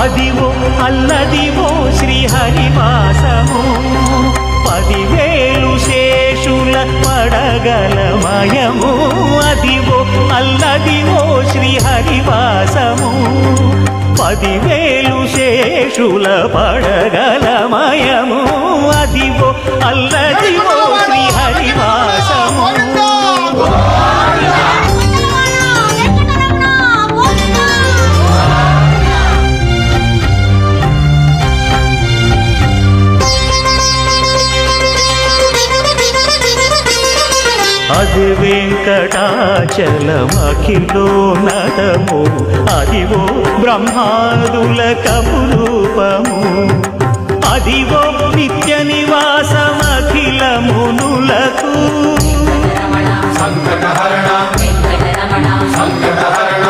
అదివో అల్లదివో శ్రీహరివాసము 10,000 శేషుల పడగలమయము అదివో అల్లదివో శ్రీహరివాసము 10,000 శేషుల పడగలమయము అదివో అల్లదివో శ్రీహరివాసము అది వెంకటాచలమఖిలో నటము అదివో బ్రహ్మాదుల కపురూపము అదివో నిత్య నివాసమఖిల మునులకు సంకటహరణ సంకటహరణ